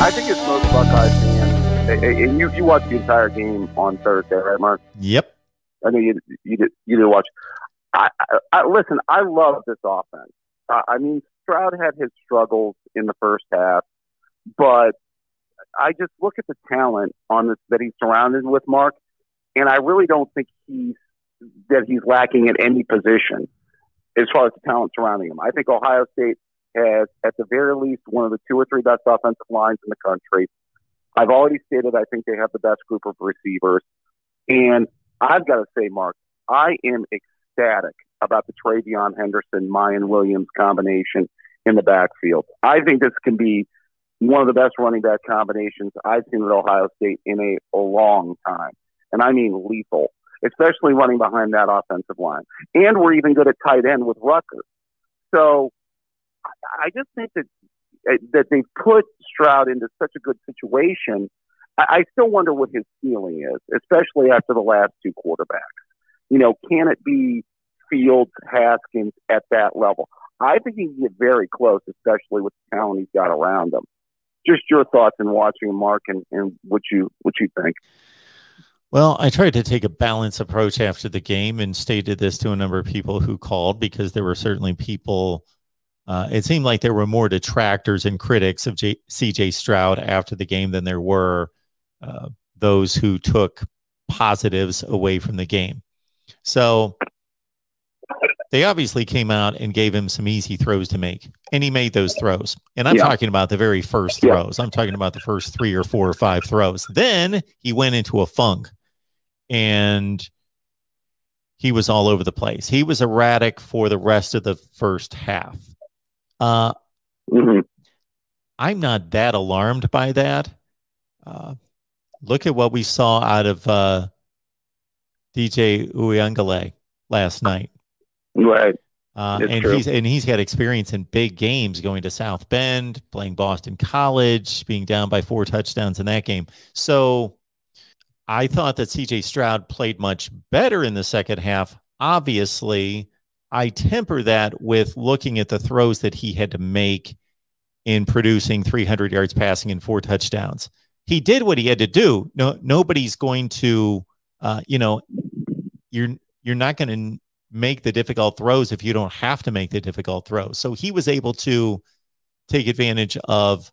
I think it's most Buckeye fans, and you watched the entire game on Thursday, right, Mark? Yep. I know you did watch. Listen, I love this offense. I mean, Stroud had his struggles in the first half, but I just look at the talent on this that he's surrounded with, Mark, and I really don't think he's lacking at any position as far as the talent surrounding him. I think Ohio State has, at the very least, one of the 2 or 3 best offensive lines in the country. I've already stated I think they have the best group of receivers. And I've got to say, Mark, I am ecstatic about the Travion Henderson, Mayan Williams combination in the backfield. I think this can be one of the best running back combinations I've seen at Ohio State in a long time. And I mean lethal, especially running behind that offensive line. And we're even good at tight end with Rutgers. So I just think that they've put Stroud into such a good situation. I still wonder what his ceiling is, especially after the last 2 quarterbacks. You know, can it be Fields, Haskins at that level? I think he can get very close, especially with the talent he's got around him. Just your thoughts in watching him, Mark, and what you think. Well, I tried to take a balanced approach after the game and stated this to a number of people who called, because there were certainly people. It seemed like there were more detractors and critics of CJ Stroud after the game than there were those who took positives away from the game. So they obviously came out and gave him some easy throws to make, and he made those throws. And I'm talking about the very first throws. I'm talking about the first 3 or 4 or 5 throws. Then he went into a funk, and he was all over the place. He was erratic for the rest of the first half. I'm not that alarmed by that. Look at what we saw out of DJ Uyunglele last night. Right. And he's got experience in big games, going to South Bend, playing Boston College, being down by 4 touchdowns in that game. So I thought that CJ Stroud played much better in the second half. Obviously, I temper that with looking at the throws that he had to make in producing 300 yards passing and 4 touchdowns. He did what he had to do. Nobody's going to, you're not going to make the difficult throws if you don't have to make the difficult throws. So he was able to take advantage of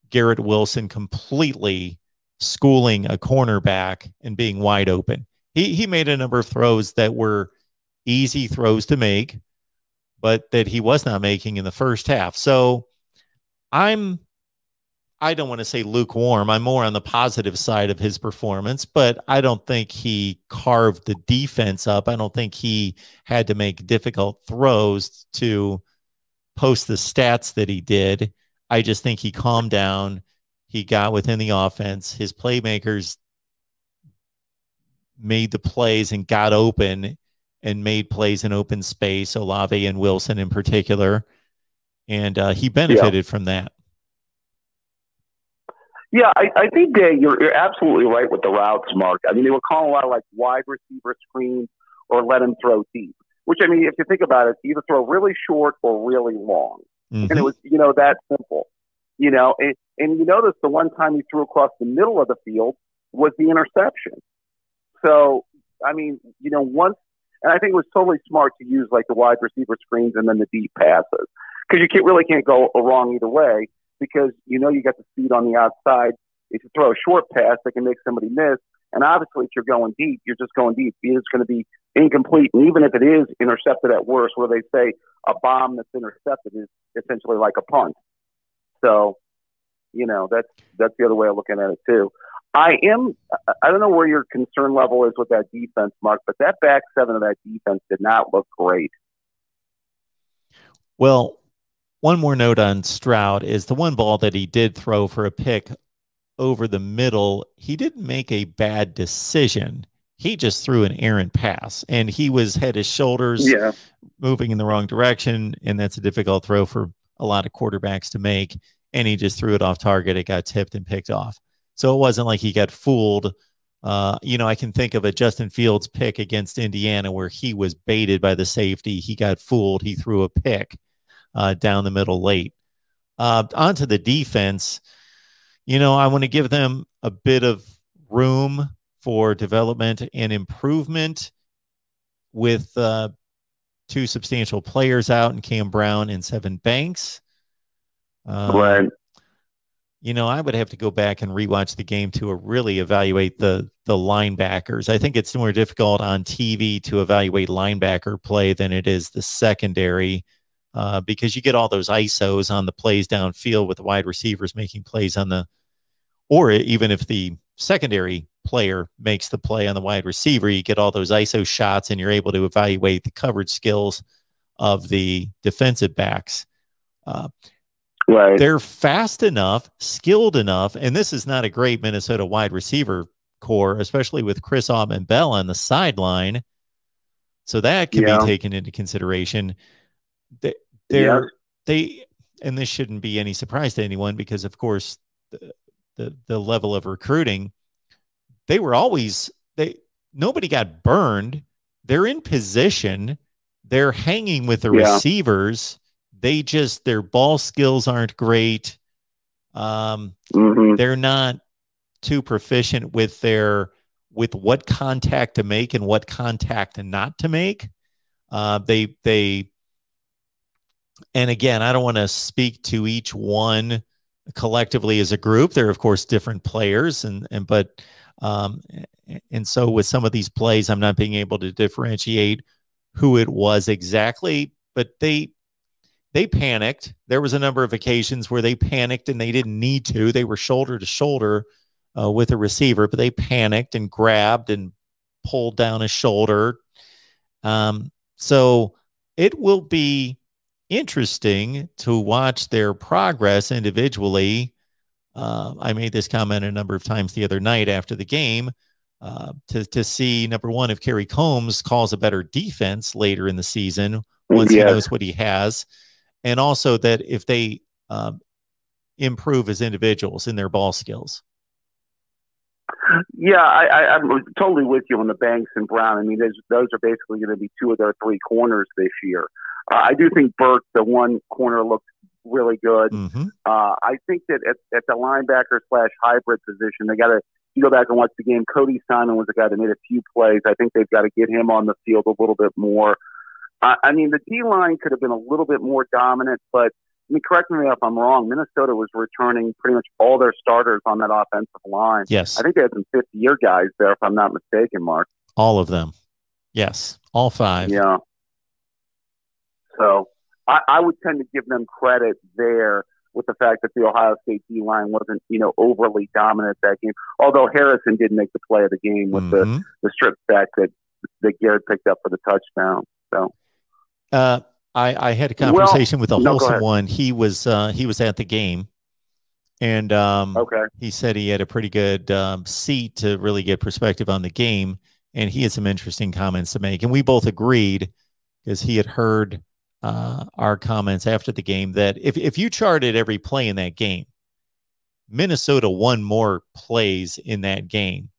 Garrett Wilson completely schooling a cornerback and being wide open. He made a number of throws that were easy throws to make, but that he was not making in the first half. So I don't want to say lukewarm. I'm more on the positive side of his performance, but I don't think he carved the defense up. I don't think he had to make difficult throws to post the stats that he did. I just think he calmed down. He got within the offense. His playmakers made the plays and got open and made plays in open space, Olave and Wilson in particular. And he benefited from that. Yeah, I think that you're absolutely right with the routes, Mark. I mean, they were calling a lot of like wide receiver screens or let him throw deep, which, I mean, if you think about it, either throw really short or really long. And it was, that simple, and you notice the one time he threw across the middle of the field was the interception. So, I mean, once, and I think it was totally smart to use like the wide receiver screens and then the deep passes, because you really can't go wrong either way. Because you got the speed on the outside. If you throw a short pass, that can make somebody miss. And obviously, if you're going deep, you're just going deep. It's going to be incomplete. And even if it is intercepted at worst, where they say a bomb that's intercepted is essentially like a punt. So, that's the other way of looking at it too. I don't know where your concern level is with that defense, Mark, but that back 7 of that defense did not look great. Well, one more note on Stroud is the one ball that he did throw for a pick over the middle. He didn't make a bad decision. He just threw an errant pass, and he had his shoulders moving in the wrong direction, and that's a difficult throw for a lot of quarterbacks to make, and he just threw it off target. It got tipped and picked off. So it wasn't like he got fooled. I can think of a Justin Fields pick against Indiana where he was baited by the safety. He got fooled. He threw a pick down the middle late. Onto the defense, I want to give them a bit of room for development and improvement with two substantial players out in Cam Brown and Seven Banks. Right. I would have to go back and rewatch the game to really evaluate the linebackers. I think it's more difficult on TV to evaluate linebacker play than it is the secondary, because you get all those ISOs on the plays downfield with the wide receivers making plays or even if the secondary player makes the play on the wide receiver, you get all those ISO shots and you're able to evaluate the coverage skills of the defensive backs. Right. They're fast enough, skilled enough, and this is not a great Minnesota wide receiver core, especially with Chris Autman-Bell on the sideline. So that can be taken into consideration. And this shouldn't be any surprise to anyone because, of course, the level of recruiting, nobody got burned. They're in position. They're hanging with the receivers. Their ball skills aren't great. They're not too proficient with what contact to make and what contact not to make. And again, I don't want to speak to each one collectively as a group. They're of course different players, but so with some of these plays, I'm not being able to differentiate who it was exactly, but they panicked. There was a number of occasions where they panicked and they didn't need to. They were shoulder to shoulder with a receiver, but they panicked and grabbed and pulled down his shoulder. So it will be interesting to watch their progress individually. I made this comment a number of times the other night after the game to see, number one, if Kerry Combs calls a better defense later in the season once he knows what he has. And also that if they improve as individuals in their ball skills. Yeah, I'm totally with you on the Banks and Brown. I mean, those are basically going to be two of their three corners this year. I do think Burke, the one corner, looks really good. I think that at the linebacker / hybrid position, you go back and watch the game. Cody Simon was a guy that made a few plays. I think they've got to get him on the field a little bit more. I mean, the D-line could have been a little bit more dominant, but correct me if I'm wrong, Minnesota was returning pretty much all their starters on that offensive line. Yes. I think they had some fifth-year guys there, if I'm not mistaken, Mark. All of them. Yes. All five. Yeah. So I would tend to give them credit there with the fact that the Ohio State D-line wasn't, overly dominant that game. Although Harrison did make the play of the game with the strip sack that Garrett picked up for the touchdown. So. I had a conversation with a wholesome one. He was at the game, and he said he had a pretty good seat to really get perspective on the game, and he had some interesting comments to make. And we both agreed, because he had heard our comments after the game, that if you charted every play in that game, Minnesota won more plays in that game,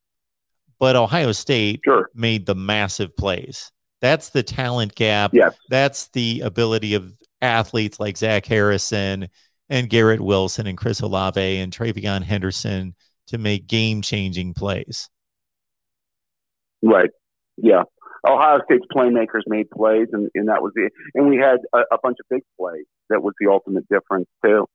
but Ohio State made the massive plays. That's the talent gap. Yes. That's the ability of athletes like Zach Harrison and Garrett Wilson and Chris Olave and Travion Henderson to make game-changing plays. Right. Yeah. Ohio State's playmakers made plays, and that was it. And we had a bunch of big plays. That was the ultimate difference, too.